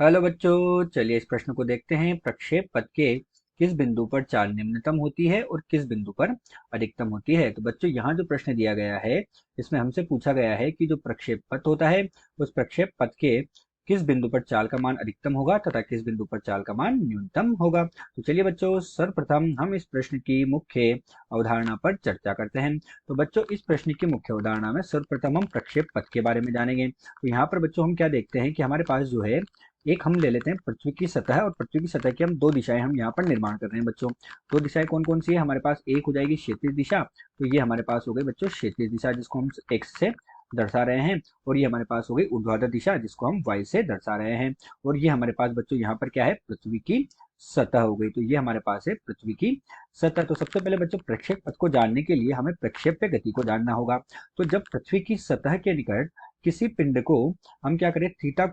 Hello बच्चों, चलिए इस प्रश्न को देखते हैं। प्रक्षेप पथ के किस बिंदु पर चाल निम्नतम होती है और किस बिंदु पर अधिकतम होती है। तो बच्चों, यहाँ जो प्रश्न दिया गया है इसमें हमसे पूछा गया है कि जो प्रक्षेप पथ होता है उस प्रक्षेप पथ के किस बिंदु पर चाल का मान अधिकतम होगा तथा किस बिंदु पर चाल का मान न्यूनतम होगा। तो चलिए बच्चों, सर्वप्रथम हम इस प्रश्न की मुख्य अवधारणा पर चर्चा करते हैं। तो बच्चों, इस प्रश्न की मुख्य अवधारणा में सर्वप्रथम हम प्रक्षेप पथ के बारे में जानेंगे। तो यहाँ पर बच्चों हम क्या देखते हैं कि हमारे पास जो है एक हम ले लेते हैं पृथ्वी की सतह, और पृथ्वी की सतह की हम दो दिशाएं हम यहाँ पर निर्माण कर रहे हैं बच्चों। दो दिशाएं कौन कौन सी है हमारे पास? एक हो जाएगी क्षैतिज दिशा, तो ये हमारे पास हो गई बच्चों क्षैतिज दिशा जिसको हम एक्स से दर्शा रहे हैं। और ये हमारे पास हो गई ऊर्ध्वाधर दिशा जिसको हम वाई से दर्शा रहे हैं। और ये हमारे पास बच्चों यहाँ पर क्या है? पृथ्वी की सतह हो गई। तो ये हमारे पास है पृथ्वी की सतह। तो सबसे पहले बच्चों प्रक्षेप पथ को जानने के लिए हमें प्रक्षेप्य गति को जानना होगा। तो जब पृथ्वी की सतह के निकट किसी पिंड को हम क्या करें, थीटा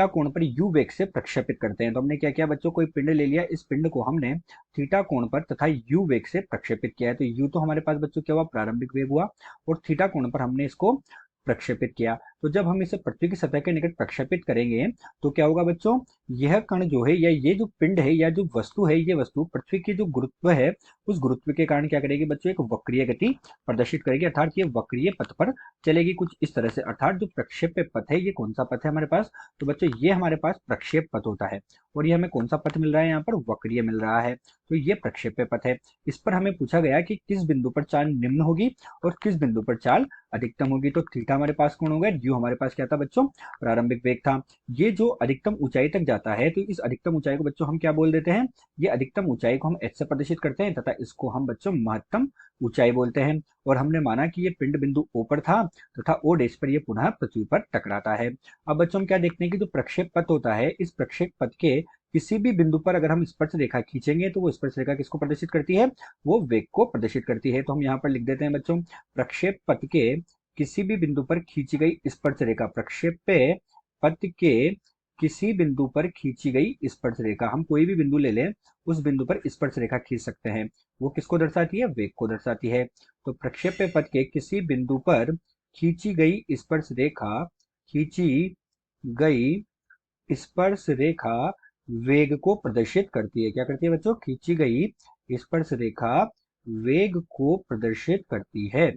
कोण पर यू वेग से प्रक्षेपित करते हैं। तो हमने क्या किया बच्चों, कोई पिंड ले लिया, इस पिंड को हमने थीटा कोण पर तथा यू वेग से प्रक्षेपित किया है। तो यू तो हमारे पास बच्चों क्या हुआ? प्रारंभिक वेग हुआ। और थीटा कोण पर हमने इसको प्रक्षेपित किया। तो जब हम इसे पृथ्वी की सतह के निकट प्रक्षेपित करेंगे तो क्या होगा बच्चों, यह कण जो है या ये जो पिंड है या जो वस्तु है, ये वस्तु पृथ्वी की जो गुरुत्व है उस गुरुत्व के कारण क्या करेगी बच्चों? एक वक्रीय गति प्रदर्शित करेगी, अर्थात ये वक्रीय पथ पर चलेगी कुछ इस तरह से। अर्थात जो प्रक्षेप्य पथ है ये कौन सा पथ है हमारे पास? तो बच्चों ये हमारे पास प्रक्षेप पथ होता है। और ये हमें कौन सा पथ मिल रहा है? यहाँ पर वक्रीय मिल रहा है। तो ये प्रक्षेप्य पथ है। इस पर हमें पूछा गया कि किस बिंदु पर चाल निम्न होगी और किस बिंदु पर चाल अधिकतम होगी। तो थीटा हमारे पास कौन होगा? यू हमारे पास क्या था बच्चों? प्रारंभिक वेग था। ये जो अधिकतम ऊंचाई तक जाता है तो इस अधिकतम ऊंचाई को बच्चों हम क्या बोल देते हैं? ये अधिकतम ऊंचाई को हम एच से प्रदर्शित करते हैं तथा इसको हम बच्चों महत्तम ऊंचाई बोलते हैं। और हमने माना कि ये पिंड बिंदु ओ पर था तथा ओ डैश पर ये पुनः पृथ्वी पर टकराता है। अब बच्चों हम क्या देखते हैं कि जो प्रक्षेप पथ होता है, इस प्रक्षेप पथ के किसी भी बिंदु पर अगर हम स्पर्श रेखा खींचेंगे तो वो स्पर्श रेखा किसको प्रदर्शित करती है? वो वेग को प्रदर्शित करती है। तो हम यहाँ पर लिख देते हैं बच्चों, प्रक्षेप पथ के किसी भी बिंदु पर खींची गई स्पर्श रेखा, प्रक्षेप्य पथ के किसी बिंदु पर खींची गई स्पर्श रेखा, हम कोई भी बिंदु ले लें उस बिंदु पर स्पर्श रेखा खींच सकते हैं। वो किसको दर्शाती है? वेग को दर्शाती है। तो प्रक्षेप्य पथ के किसी बिंदु पर खींची गई स्पर्श रेखा, खींची गई स्पर्श रेखा वेग को प्रदर्शित करती है। क्या करती है बच्चों? खींची गई स्पर्श रेखा वेग को प्रदर्शित करती है।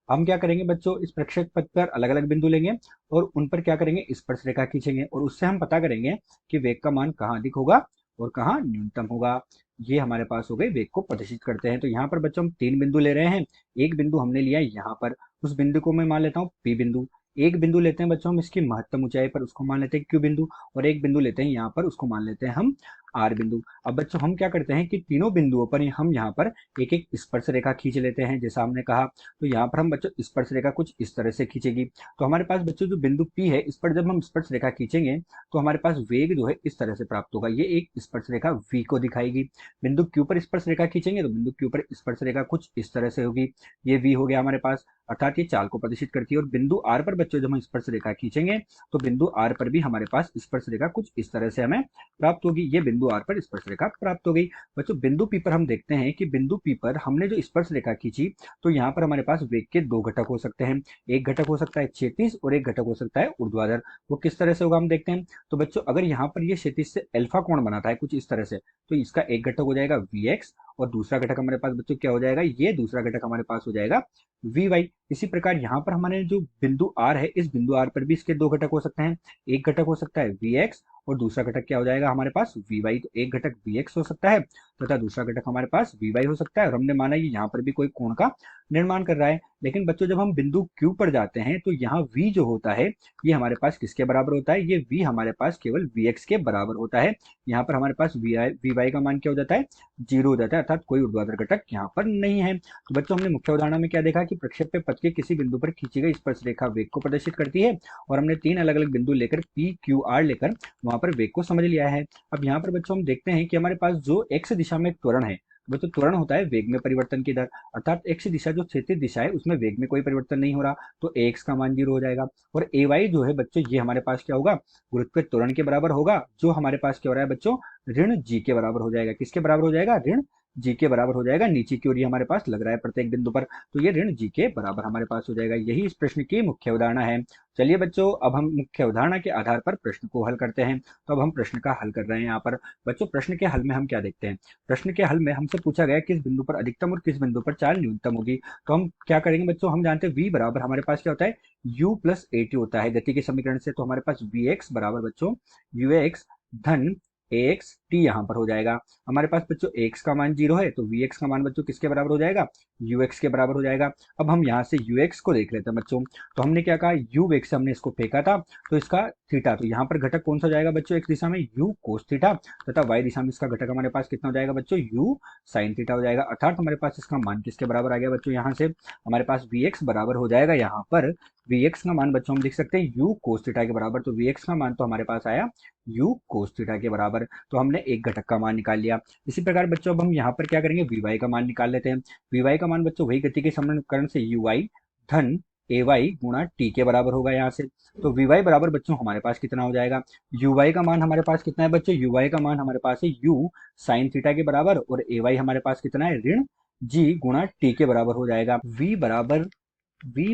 हम क्या करेंगे बच्चों, इस प्रक्षेप पथ पर अलग अलग बिंदु लेंगे और उन पर क्या करेंगे? स्पर्श रेखा खींचेंगे और उससे हम पता करेंगे कि वेग का मान कहाँ अधिक होगा और कहाँ न्यूनतम होगा। ये हमारे पास हो गए वेग को प्रदर्शित करते हैं। तो यहाँ पर बच्चों हम तीन बिंदु ले रहे हैं। एक बिंदु हमने लिया यहाँ पर, उस बिंदु को मैं मान लेता हूँ पी बिंदु। एक बिंदु लेते हैं बच्चों हम इसकी महत्तम ऊंचाई पर, उसको मान लेते हैं क्यू बिंदु। और एक बिंदु लेते हैं यहाँ पर, उसको मान लेते हैं हम आर बिंदु। अब बच्चों हम क्या करते हैं कि तीनों बिंदुओं पर हम यहाँ पर एक एक स्पर्श रेखा खींच लेते हैं जैसा हमने कहा। तो यहाँ पर हम बच्चों स्पर्श रेखा कुछ इस तरह से खींचेगी। तो हमारे पास बच्चों जो बिंदु पी है इस पर जब हम स्पर्श रेखा खींचेंगे तो हमारे पास वेग जो है इस तरह से प्राप्त होगा। ये एक स्पर्श रेखा वी को दिखाएगी। बिंदु क्यू पर स्पर्श रेखा खींचेंगे तो बिंदु क्यू पर स्पर्श रेखा कुछ इस तरह से होगी। ये वी हो गया हमारे पास, अर्थात ये चाल को प्रदर्शित करती है। और बिंदु आर पर बच्चों जब हम स्पर्श रेखा खींचेंगे तो बिंदु आर पर भी हमारे पास स्पर्श रेखा कुछ इस तरह से हमें प्राप्त होगी। ये बिंदु आर पर स्पर्श रेखा प्राप्त हो गई। बच्चों बिंदु पी पर हम देखते हैं कि बिंदु पी पर हमने जो स्पर्श रेखा खींची तो यहाँ पर हमारे पास वेग के दो घटक हो सकते हैं। एक घटक हो सकता है क्षैतिज और एक घटक हो सकता है ऊर्ध्वाधर। वो किस तरह से होगा हम देखते हैं। तो बच्चों अगर यहाँ पर ये क्षैतिज से अल्फा कोण बनाता है कुछ इस तरह से, तो इसका एक घटक हो जाएगा वी एक्स और दूसरा घटक हमारे पास बच्चों क्या हो जाएगा? ये दूसरा घटक हमारे पास हो जाएगा वी वाई। इसी प्रकार यहाँ पर हमारे जो बिंदु आर है, इस बिंदु आर पर भी इसके दो घटक हो सकते हैं। एक घटक हो सकता है वी एक्स और दूसरा घटक क्या हो जाएगा हमारे पास? We Y. तो एक घटक वी एक्स हो सकता है तथा दूसरा घटक हमारे पास वी वाई हो सकता है। और हमने माना ये यहाँ पर भी कोई कोण का निर्माण कर रहा है। लेकिन बच्चों जब हम बिंदु क्यू पर जाते हैं तो यहाँ वी जो होता है ये हमारे पास किसके बराबर होता है? ये वी हमारे पास केवल वी एक्स के बराबर होता है। यहाँ पर हमारे पास वी वाई का मान क्या हो जाता है? जीरो हो जाता है, अर्थात कोई ऊर्ध्वाधर घटक यहाँ पर नहीं है। तो बच्चों हमने मुख्य उदाहरण में क्या देखा कि प्रक्षेप्य पथ के किसी बिंदु पर खींची गई स्पर्श रेखा वेग को प्रदर्शित करती है। और हमने तीन अलग अलग बिंदु लेकर पी क्यू आर लेकर वहां पर वेग को समझ लिया है। अब यहाँ पर बच्चों हम देखते हैं कि हमारे पास जो एक्स दिशा में एक त्वरण है, बच्चों त्वरण होता है वेग में परिवर्तन की दर, अर्थात एक्स दिशा जो क्षैतिज दिशा है उसमें वेग में कोई परिवर्तन नहीं हो रहा, तो ए एक्स का मान जीरो हो जाएगा। और ए वाई जो है बच्चों ये हमारे पास क्या होगा? गुरुत्व त्वरण के बराबर होगा, जो हमारे पास क्या हो रहा है बच्चों? ऋण जी के बराबर हो जाएगा। किसके बराबर हो जाएगा? ऋण जी के बराबर हो जाएगा, नीचे की ओर ये हमारे पास लग रहा है प्रत्येक बिंदु पर, तो ये ऋण जी के बराबर हमारे पास हो जाएगा। यही इस प्रश्न की मुख्य अवधारणा है। चलिए बच्चों, अब हम मुख्य अवधारणा के आधार पर प्रश्न को हल करते हैं। तो अब हम प्रश्न का हल कर रहे हैं यहाँ पर। बच्चों, प्रश्न के हल में हम क्या देखते हैं? प्रश्न के हल में हमसे पूछा गया किस बिंदु पर अधिकतम और किस बिंदु पर चाल न्यूनतम होगी। तो हम क्या करेंगे बच्चों, हम जानते हैं v बराबर हमारे पास क्या होता है, u प्लस ए टी होता है गति के समीकरण से। तो हमारे पास वी एक्स बराबर बच्चों यू एक्स धन ए एक्स टी यहाँ पर हो जाएगा। हमारे पास बच्चों एक्स का मान 0 है, तो वी एक्स का मान बच्चों किसके बराबर हो जाएगा, यू एक्स के बराबर हो जाएगा। अब हम यहाँ से यू एक्स को देख लेते हैं बच्चों। तो हमने क्या कहा, यू वेग से हमने इसको फेंका था, तो इसका थीटा, तो यहाँ पर घटक कौन सा हो जाएगा बच्चों, एक्स दिशा में यू कोस थीटा, तथा वाई दिशा में इसका घटक हमारे पास कितना हो जाएगा बच्चों, यू साइन थीटा हो जाएगा। अर्थात हमारे पास इसका मान किसके बराबर आ गया बच्चों, यहाँ से हमारे पास वी एक्स बराबर हो जाएगा, यहाँ पर वी एक्स का मान बच्चों हम लिख सकते हैं यू कोस थीटा के बराबर। तो वी एक्स का मान तो हमारे पास आया यू कोस थीटा के बराबर। तो हमने एक घटक का मान निकाल लिया। इसी प्रकार बच्चों अब हम यहाँ पर क्या करेंगे, वी वाई का मान निकाल लेते हैं। वी वाई का मान बच्चों वही गति के समीकरण से यू वाई धन ए वाई गुणा टी के बराबर होगा यहाँ से। तो वी वाई बराबर बच्चों हमारे पास कितना हो जाएगा, यू वाई का मान हमारे पास कितना है बच्चों, यू वाई का मान हमारे पास है यू साइन थीटा के बराबर, और ए वाई हमारे पास कितना है, ऋण जी गुणा टी के बराबर हो जाएगा। v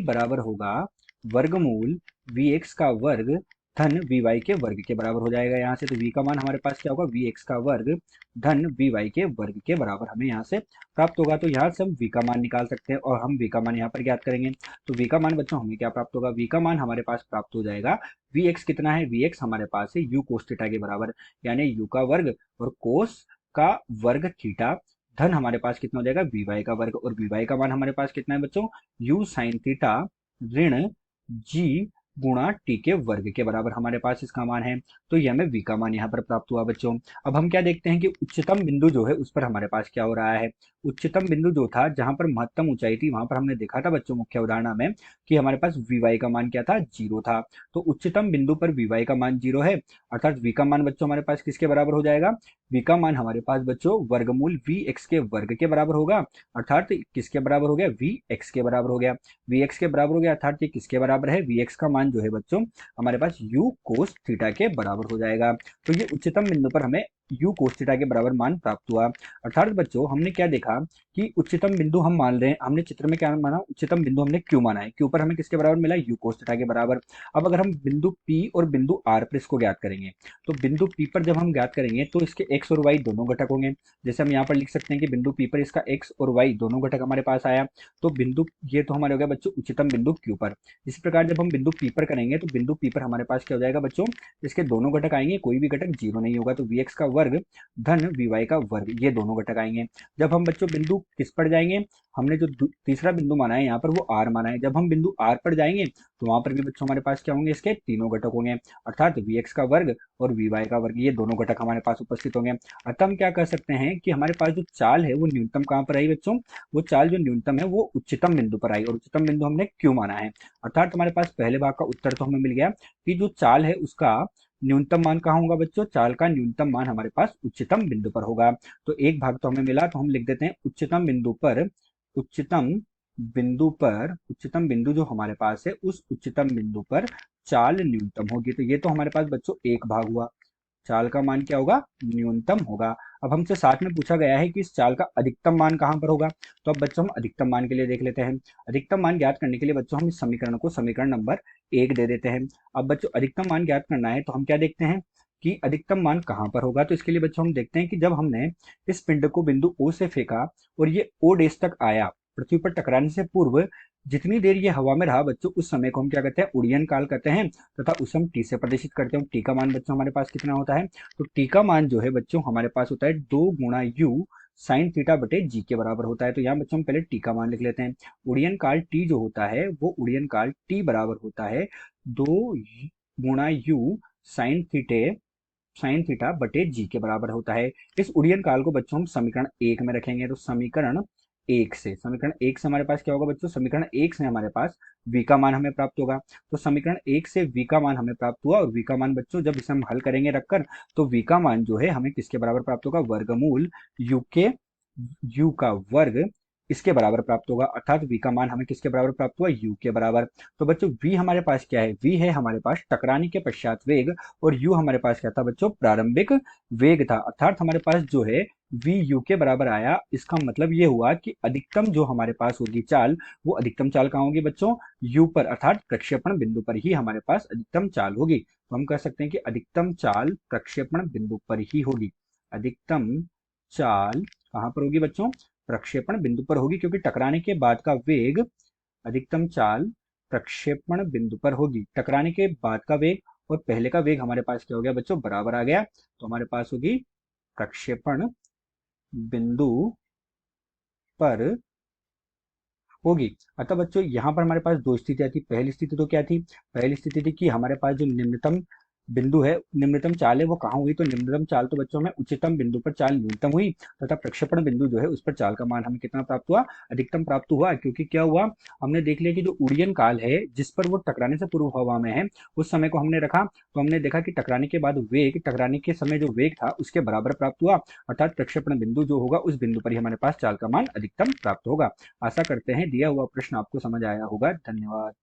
बराबर होगा वर्गमूल वी एक्स का वर्ग धन वी वाई के वर्ग के बराबर हो जाएगा यहाँ से। तो v का मान हमारे पास क्या होगा, वी एक्स का वर्ग धन वी वाई के वर्ग के बराबर हमें यहाँ से प्राप्त होगा। तो यहाँ से हम v का मान निकाल सकते हैं, और हम v का मान यहाँ पर ज्ञात करेंगे। तो v का मान बच्चों हमें क्या प्राप्त होगा, v का मान हमारे पास प्राप्त हो जाएगा, वी एक्स कितना है, वी एक्स हमारे पास है यू कोस थीटा के बराबर, यानी u का वर्ग और कोस का वर्ग थीटा धन हमारे पास कितना हो जाएगा, वी वाई का वर्ग, और वी वाई का मान हमारे पास कितना है बच्चों, यू साइन थीटा ऋण जी गुणा टी के वर्ग के बराबर हमारे पास इसका मान है। तो ये हमें v का मान यहाँ पर प्राप्त हुआ बच्चों। अब हम क्या देखते हैं कि उच्चतम बिंदु जो है उस पर हमारे पास क्या हो रहा है। उच्चतम बिंदु जो था, जहां पर महत्तम ऊंचाई थी, वहां पर हमने देखा था बच्चों मुख्य उदाहरण में कि हमारे पास वी वाई का मान क्या था, 0 था। तो उच्चतम बिंदु पर वी वाई का मान 0 है, अर्थात v का मान बच्चों हमारे पास किसके बराबर हो जाएगा, v का मान हमारे पास बच्चों वर्गमूल वी एक्स के वर्ग के बराबर होगा, अर्थात किसके बराबर हो गया, वी एक्स के बराबर हो गया। वी एक्स के बराबर हो गया, अर्थात ये किसके बराबर है, वी एक्स का मान जो है बच्चों हमारे पास यू कोस थीटा के बराबर हो जाएगा। तो ये उच्चतम बिंदु पर हमें यू कोस थीटा के बराबर मान प्राप्त हुआ। अर्थात बच्चों हमने क्या देखा कि उच्चतम बिंदु हम मान रहे हैं, हमने चित्र में क्या माना, उच्चतम बिंदु हमने क्यू माना है, क्यू पर हमें किसके बराबर मिला, यू कोस थीटा के बराबर। अब अगर हम बिंदु पी और बिंदु आर पर इसको ज्ञात करेंगे, तो बिंदु पी पर जब हम ज्ञात करेंगे तो इसके एक्स और वाई दोनों घटक होंगे। जैसे हम यहाँ पर लिख सकते हैं कि बिंदु पी पर इसका एक्स और वाई दोनों घटक हमारे पास आया। तो बिंदु, ये तो हमारे हो गया बच्चों उच्चतम बिंदु क्यू पर। इसी प्रकार जब हम बिंदु पी पर करेंगे, तो बिंदु पी पर हमारे पास क्या हो जाएगा बच्चों, इसके दोनों घटक आएंगे, कोई भी घटक 0 नहीं होगा। तो वी एक्स का वर्ग धन वी वाई का वर्ग, ये दोनों घटक आएंगे। जब हम बच्चों बिंदु किस पर जाएंगे, हमने जो तीसरा बिंदु माना है यहाँ पर वो आर माना है, जब हम बिंदु आर पर जाएंगे तो वहां पर भी बच्चों हमारे पास क्या होंगे, इसके तीनों घटक होंगे, अर्थात वी एक्स का वर्ग और वी वाई का वर्ग, ये दोनों घटक हमारे पास उपस्थित होंगे। अतः हम क्या कर सकते हैं कि हमारे पास जो चाल है वो न्यूनतम कहाँ पर आई बच्चों, वो चाल जो न्यूनतम है वो उच्चतम बिंदु पर आई, और उच्चतम बिंदु हमने क्यों माना है। अर्थात हमारे पास पहले भाग का उत्तर तो हमें मिल गया कि जो चाल है उसका न्यूनतम मान कहाँ होगा बच्चों, चाल का न्यूनतम मान हमारे पास उच्चतम बिंदु पर होगा। तो एक भाग तो हमें मिला, तो हम लिख देते हैं उच्चतम बिंदु पर, उच्चतम उच्चतम बिंदु जो हमारे पास है उस उच्चतम बिंदु पर चाल न्यूनतम होगी। तो ये तो हमारे पास बच्चों एक भाग हुआ, चाल का मान क्या होगा, न्यूनतम होगा। अब हमसे साथ में पूछा गया है कि इस चाल का अधिकतम मान कहाँ पर होगा। तो अब बच्चों हम अधिकतम मान के लिए देख लेते हैं। अधिकतम मान ज्ञात करने के लिए बच्चों हम इस समीकरण को समीकरण नंबर 1 दे देते हैं। अब बच्चों अधिकतम मान ज्ञात करना है तो हम क्या देखते हैं कि अधिकतम मान कहाँ पर होगा। तो इसके लिए बच्चों हम देखते हैं कि जब हमने इस पिंड को बिंदु ओ से फेंका और ये ओ डेश तक आया, पृथ्वी पर टकराने से पूर्व जितनी देर ये हवा में रहा बच्चों, उस समय को हम क्या कहते हैं, उड़ीयन काल कहते हैं, तथा उसे हम टी से प्रदर्शित करते हैं। टी का मान बच्चों हमारे पास कितना होता है, तो टी का मान जो है बच्चों हमारे पास होता है 2 गुणा यू साइन थीटा बटे जी के बराबर होता है। तो यहाँ बच्चों हम पहले टी का मान लिख लेते हैं। उड़ीयन काल टी जो होता है वो उड़ीयन काल टी बराबर होता है 2 गुणा यू साइन थीटा बटे जी के बराबर होता है। इस उड़ीयन काल को बच्चों हम समीकरण 1 में रखेंगे। तो समीकरण एक से हमारे पास क्या होगा बच्चों, समीकरण एक से हमारे पास v का मान हमें प्राप्त होगा। तो समीकरण एक से v का मान हमें प्राप्त हुआ, और v का मान बच्चों जब इसे हम हल करेंगे रखकर, तो v का मान जो है हमें किसके बराबर प्राप्त होगा, वर्गमूल u का वर्ग इसके बराबर प्राप्त होगा। अर्थात v का मान हमें किसके बराबर प्राप्त हुआ, u के बराबर। तो बच्चों v हमारे पास क्या है, v है हमारे पास टकराने के पश्चात वेग, और u हमारे पास क्या था बच्चों, प्रारंभिक वेग था। अर्थात हमारे पास जो है वी यू के बराबर आया, इसका मतलब ये हुआ कि अधिकतम जो हमारे पास होगी चाल, वो अधिकतम चाल कहाँ होगी बच्चों, यू पर, अर्थात प्रक्षेपण बिंदु पर ही हमारे पास अधिकतम चाल होगी। तो हम कह सकते हैं कि अधिकतम चाल प्रक्षेपण बिंदु पर ही होगी। अधिकतम चाल कहाँ पर होगी बच्चों, प्रक्षेपण बिंदु पर होगी, क्योंकि टकराने के बाद का वेग, अधिकतम चाल प्रक्षेपण बिंदु पर होगी। टकराने के बाद का वेग और पहले का वेग हमारे पास क्या हो गया बच्चों, बराबर आ गया, तो हमारे पास होगी प्रक्षेपण बिंदु पर होगी। अतः बच्चों यहाँ पर हमारे पास दो स्थितियां थी। पहली स्थिति तो क्या थी, पहली स्थिति थी कि हमारे पास जो निम्नतम बिंदु है, निम्नतम चाल है, वो कहाँ हुई, तो निम्नतम चाल तो बच्चों में उच्चतम बिंदु पर चाल न्यूनतम हुई, तथा प्रक्षेपण बिंदु जो है उस पर चाल का मान हमें कितना प्राप्त हुआ, अधिकतम प्राप्त हुआ। क्योंकि क्या हुआ, हमने देख लिया कि जो उड़ीयन काल है जिस पर वो टकराने से पूर्व हवा में है, उस समय को हमने रखा, तो हमने देखा कि टकराने के बाद वेग, टकराने के समय जो वेग था उसके बराबर प्राप्त हुआ, अर्थात प्रक्षेपण बिंदु जो होगा उस बिंदु पर ही हमारे पास चाल का मान अधिकतम प्राप्त होगा। आशा करते हैं दिया हुआ प्रश्न आपको समझ आया होगा। धन्यवाद।